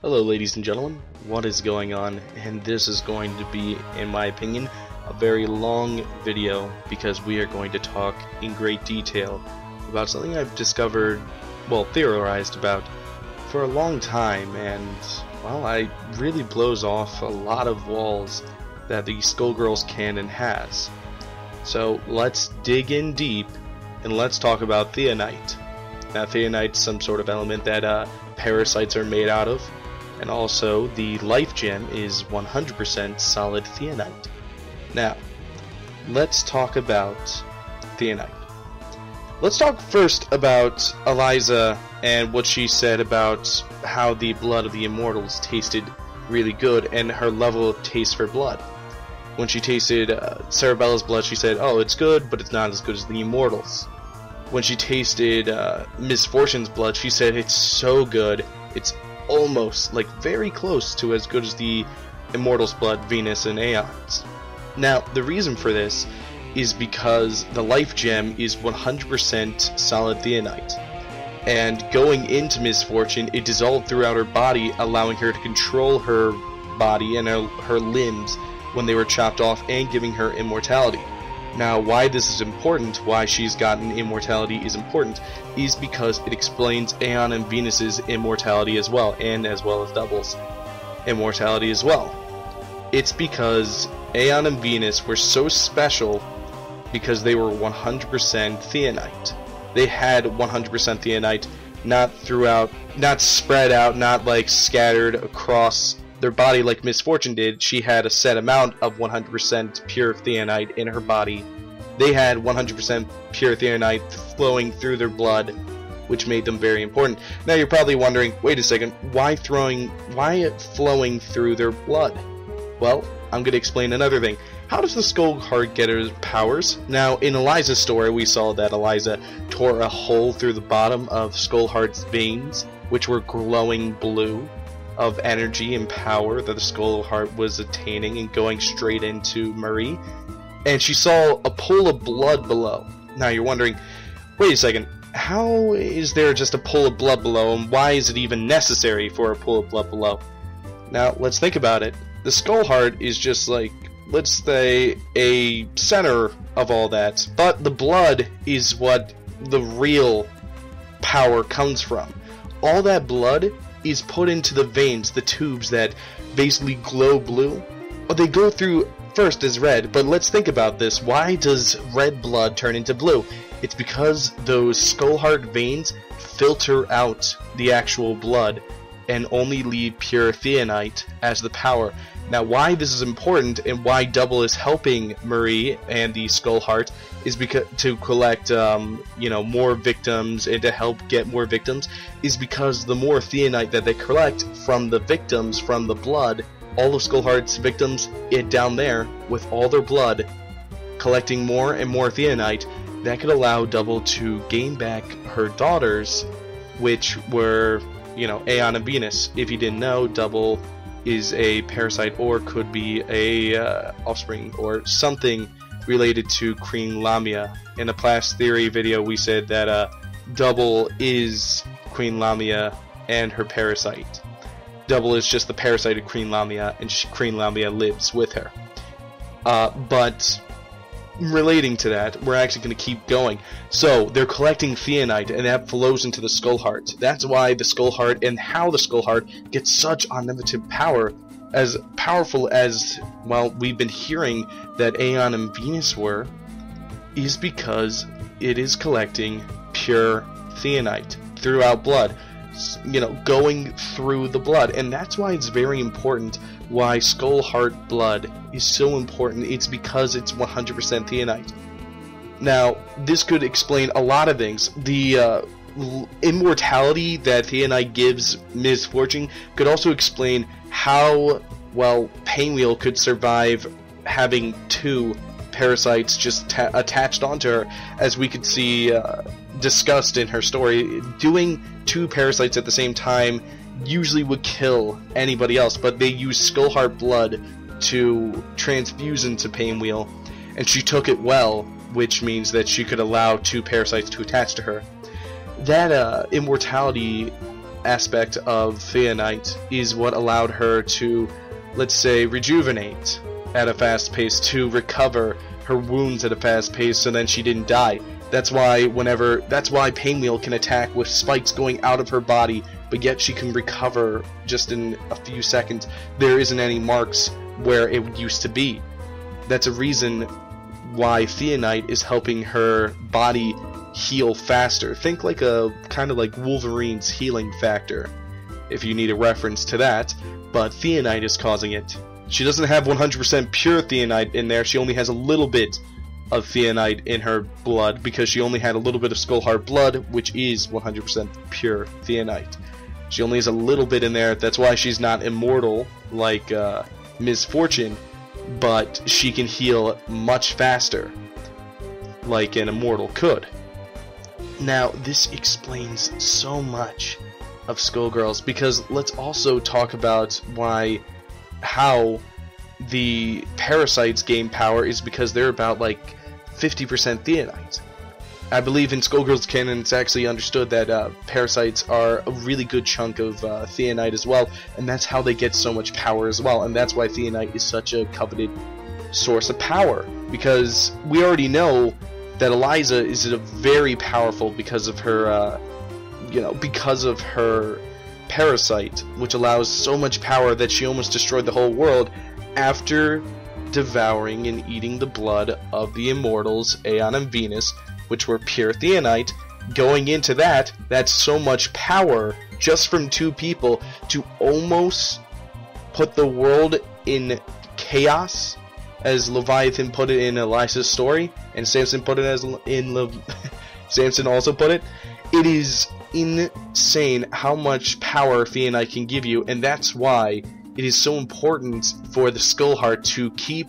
Hello ladies and gentlemen, what is going on? And this is going to be, in my opinion, a very long video because we are going to talk in great detail about something I've discovered, well, theorized about for a long time, and, well, it really blows off a lot of walls that the Skullgirls canon has. So let's dig in deep and let's talk about Theonite. Now, Theonite's some sort of element that parasites are made out of, and also the life gem is 100% solid Theonite. Now, let's talk about Theonite. Let's talk first about Eliza and what she said about how the blood of the immortals tasted really good and her level of taste for blood. When she tasted Cerebella's blood, she said, oh, it's good, but it's not as good as the immortals. When she tasted Miss Fortune's blood, she said it's so good, it's almost, like, very close to as good as the immortals' blood, Venus and Aeon's. Now, the reason for this is because the life gem is 100% solid Theonite. And going into Miss Fortune, it dissolved throughout her body, allowing her to control her body and her limbs when they were chopped off, and giving her immortality. Now, why this is important, why she's gotten immortality is important, is because it explains Aeon and Venus's immortality as well as Double's immortality as well. It's because Aeon and Venus were so special because they were 100% Theonite. They had 100% Theonite, not spread out, not like scattered across their body like Miss Fortune did. She had a set amount of 100% pure Theonite in her body. They had 100% pure Theonite flowing through their blood, which made them very important. Now you're probably wondering, wait a second, why flowing through their blood? Well, I'm going to explain another thing. How does the Skullheart get her powers? Now, in Eliza's story, we saw that Eliza tore a hole through the bottom of Skullheart's veins, which were glowing blue, of energy and power that the Skullheart was attaining and going straight into Marie. And she saw a pool of blood below. Now you're wondering, wait a second, how is there just a pool of blood below, and why is it even necessary for a pool of blood below? Now, let's think about it. The Skullheart is just like, let's say, a center of all that, but the blood is what the real power comes from. All that blood is put into the veins, the tubes that basically glow blue. Well, they go through first as red, but let's think about this. Why does red blood turn into blue? It's because those Skullheart veins filter out the actual blood and only leave pure Theonite as the power. Now, why this is important and why Double is helping Marie and the Skullheart is because to collect, more victims and to help get more victims, is because the more Theonite that they collect from the victims, from the blood, all of Skullheart's victims, down there with all their blood, collecting more and more Theonite, that could allow Double to gain back her daughters, which were, Aeon and Venus. If you didn't know, Double is a parasite, or could be a offspring or something related to Queen Lamia. In the past theory video, we said that Double is Queen Lamia and her parasite. Double is just the parasite of Queen Lamia, and Queen Lamia lives with her. But relating to that, we're actually going to keep going. So they're collecting Theonite, and that flows into the Skullheart. That's why the Skullheart, and how the Skullheart gets such unlimited power, as powerful as, well, we've been hearing that Aeon and Venus were, is because it is collecting pure Theonite throughout blood, going through the blood. And that's why it's very important, why Skullheart blood is so important. It's because it's 100% Theonite. Now, this could explain a lot of things. The immortality that Theonite gives Miss Fortune could also explain how, well, Painwheel could survive having two parasites just attached onto her, as we could see discussed in her story. Doing two parasites at the same time usually would kill anybody else, but they used Skullheart blood to transfuse into Painwheel, and she took it well, which means that she could allow two parasites to attach to her. That immortality aspect of Theonite is what allowed her to, let's say, rejuvenate at a fast pace, to recover her wounds at a fast pace, so then she didn't die. That's why Painwheel can attack with spikes going out of her body, but yet she can recover just in a few seconds. There isn't any marks where it used to be. That's a reason why Theonite is helping her body heal faster. Think like kind of like Wolverine's healing factor, if you need a reference to that, but Theonite is causing it. She doesn't have 100% pure Theonite in there. She only has a little bit of Theonite in her blood because she only had a little bit of Skullheart blood, which is 100% pure Theonite. She only has a little bit in there. That's why she's not immortal like Ms. Fortune, but she can heal much faster like an immortal could. Now, this explains so much of Skullgirls, because let's also talk about how the parasites gain power is because they're about like 50% Theonite. I believe in Skullgirls canon it's actually understood that parasites are a really good chunk of Theonite as well, and that's how they get so much power as well, and that's why Theonite is such a coveted source of power, because we already know that Eliza is very powerful because of her because of her parasite, which allows so much power that she almost destroyed the whole world after devouring and eating the blood of the immortals Aeon and Venus, which were pure Theonite. Going into that's so much power just from two people to almost put the world in chaos, as Leviathan put it in Eliza's story, and Samson put it Samson also put it. It is insane how much power Theonite can give you, and that's why it is so important for the Skullheart to keep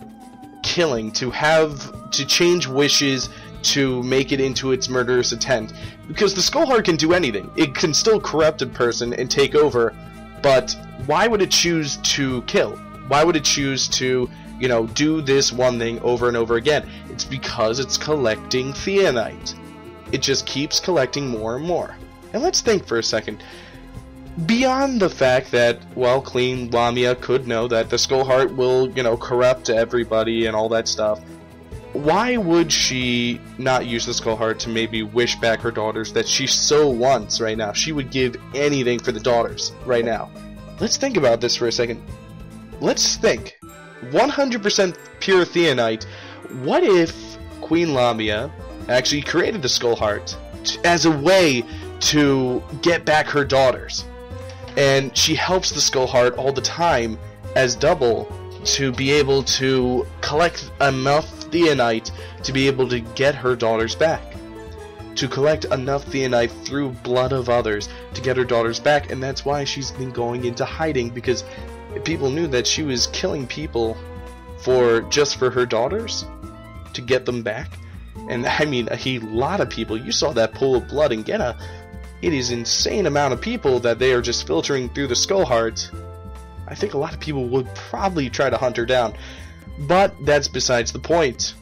killing, to change wishes, to make it into its murderous intent. Because the Skullheart can do anything. It can still corrupt a person and take over, but why would it choose to kill? Why would it choose to, do this one thing over and over again? It's because it's collecting Theonite. It just keeps collecting more and more. And let's think for a second. Beyond the fact that, well, Queen Lamia could know that the Skullheart will, corrupt everybody and all that stuff, why would she not use the Skullheart to maybe wish back her daughters that she so wants right now? She would give anything for the daughters right now. Let's think about this for a second. Let's think. 100% pure Theonite. What if Queen Lamia actually created the Skullheart as a way to get back her daughters? And she helps the Skullheart all the time as double to be able to collect enough Theonite to be able to get her daughters back. To collect enough Theonite through blood of others to get her daughters back, and that's why she's been going into hiding, because people knew that she was killing people just for her daughters to get them back. And I mean, a lot of people. You saw that pool of blood in Genna. It is an insane amount of people that they are just filtering through the Skullheart. I think a lot of people would probably try to hunt her down, but that's besides the point.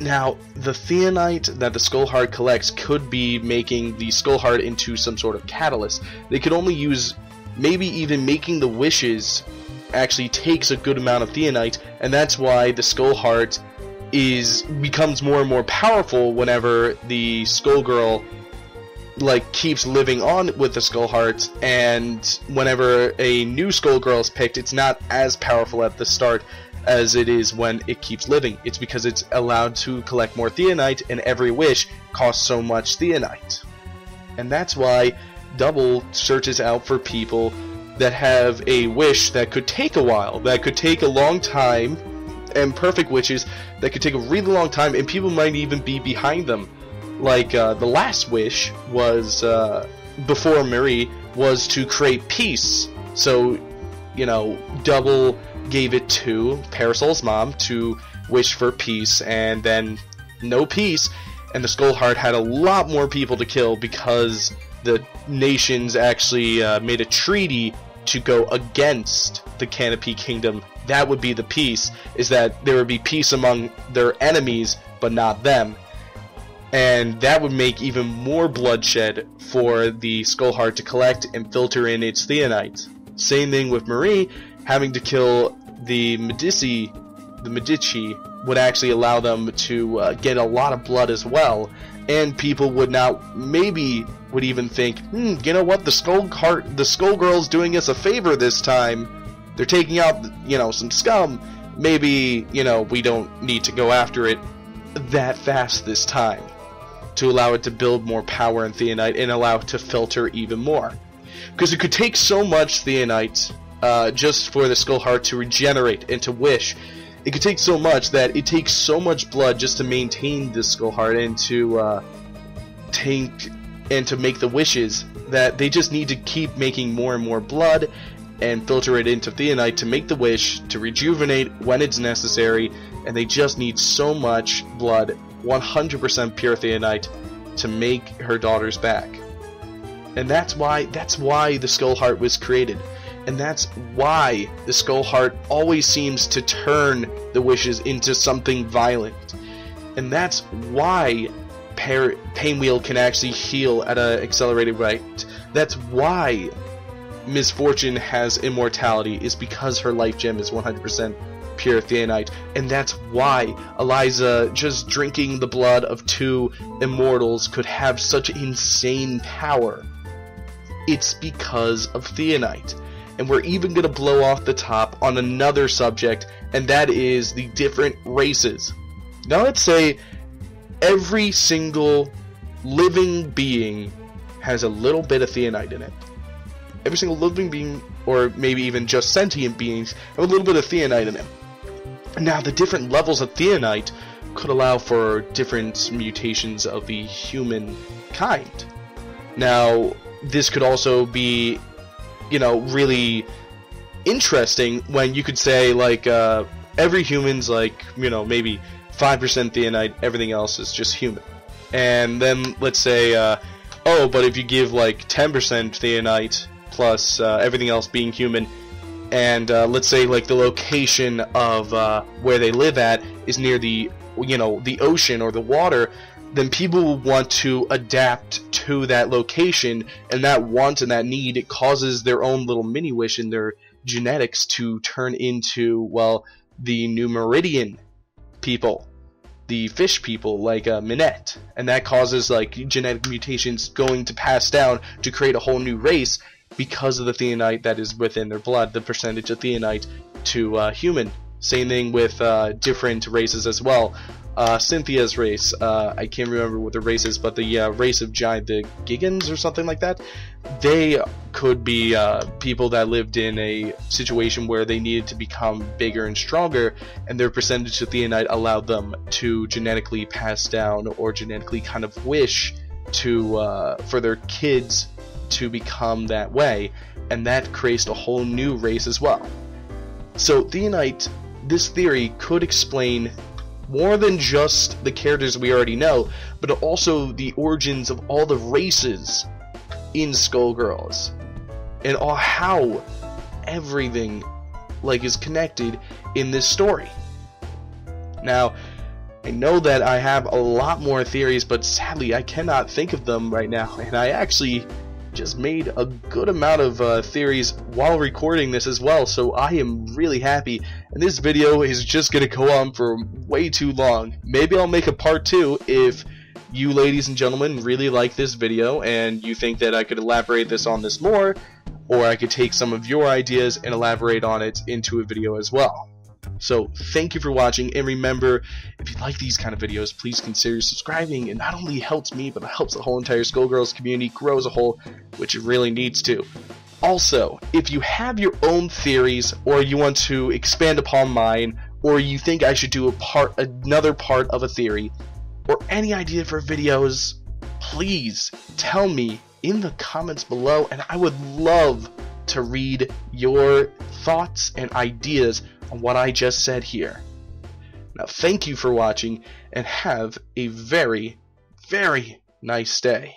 Now, the Theonite that the Skullheart collects could be making the Skullheart into some sort of catalyst. They could only use, maybe even making the wishes actually takes a good amount of Theonite, and that's why the Skullheart becomes more and more powerful whenever the Skullgirl keeps living on with the Skullheart, and whenever a new Skullgirl is picked, it's not as powerful at the start as it is when it keeps living. It's because it's allowed to collect more Theonite, and every wish costs so much Theonite. And that's why Double searches out for people that have a wish that could take a while, that could take a long time, and perfect wishes that could take a really long time, and people might even be behind them. The last wish was, before Marie, was to create peace. So, Double gave it to Parasol's mom to wish for peace, and then no peace, and the Skullheart had a lot more people to kill because the nations actually made a treaty to go against the Canopy Kingdom. That would be the peace, is that there would be peace among their enemies, but not them. and that would make even more bloodshed for the Skullheart to collect and filter in its Theonite. Same thing with Marie, having to kill the Medici would actually allow them to get a lot of blood as well, and people would would even think, you know what, the Skullgirls doing us a favor this time. They're taking out, some scum. Maybe, we don't need to go after it that fast this time, to allow it to build more power in Theonite and allow it to filter even more. Because it could take so much Theonite just for the Skullheart to regenerate and to wish. It could take so much that it takes so much blood just to maintain this Skullheart and to make the wishes, that they just need to keep making more and more blood and filter it into Theonite to make the wish, to rejuvenate when it's necessary, and they just need so much blood, 100% pure Theonite, to make her daughters back. And that's why the Skullheart was created. And that's why the Skullheart always seems to turn the wishes into something violent. And that's why Painwheel can actually heal at an accelerated rate. That's why Misfortune has immortality, is because her life gem is 100% pure Theonite. And that's why Eliza, just drinking the blood of 2 immortals, could have such insane power. It's because of Theonite. And we're even going to blow off the top on another subject, and that is the different races. Now let's say every single living being has a little bit of Theonite in it. Every single living being, or maybe even just sentient beings, have a little bit of Theonite in them. Now the different levels of Theonite could allow for different mutations of the human kind. Now this could also be, really interesting when you could say, like, every human's like, maybe 5% Theonite, everything else is just human. And then let's say, oh, but if you give like 10% Theonite plus everything else being human, and let's say like the location of where they live at is near the ocean or the water, then people will want to adapt to that location, and that want and that need, it causes their own little mini wish in their genetics to turn into, well, the New Meridian people, the fish people like Minette, and that causes like genetic mutations going to pass down to create a whole new race because of the Theonite that is within their blood, the percentage of Theonite to human. Same thing with different races as well. Cynthia's race, I can't remember what the race is, but the race of giant, the Gigans or something like that, they could be people that lived in a situation where they needed to become bigger and stronger, and their percentage of Theonite allowed them to genetically pass down or genetically kind of wish to for their kids to become that way, and that creates a whole new race as well. So Theonite, this theory could explain more than just the characters we already know, but also the origins of all the races in Skullgirls, and how everything is connected in this story. Now, I know that I have a lot more theories, but sadly I cannot think of them right now, and I actually just made a good amount of theories while recording this as well, so I am really happy, and this video is just gonna go on for way too long. Maybe I'll make a part 2 if you ladies and gentlemen really like this video and you think that I could elaborate on this more, or I could take some of your ideas and elaborate on it into a video as well. So thank you for watching, and remember, if you like these kind of videos, please consider subscribing. It not only helps me, but it helps the whole entire Skullgirls community grow as a whole, which it really needs to. Also, if you have your own theories, or you want to expand upon mine, or you think I should do another part of a theory, or any idea for videos, please tell me in the comments below, and I would love to read your thoughts and ideas on what I just said here. Now, thank you for watching, and have a very, very nice day.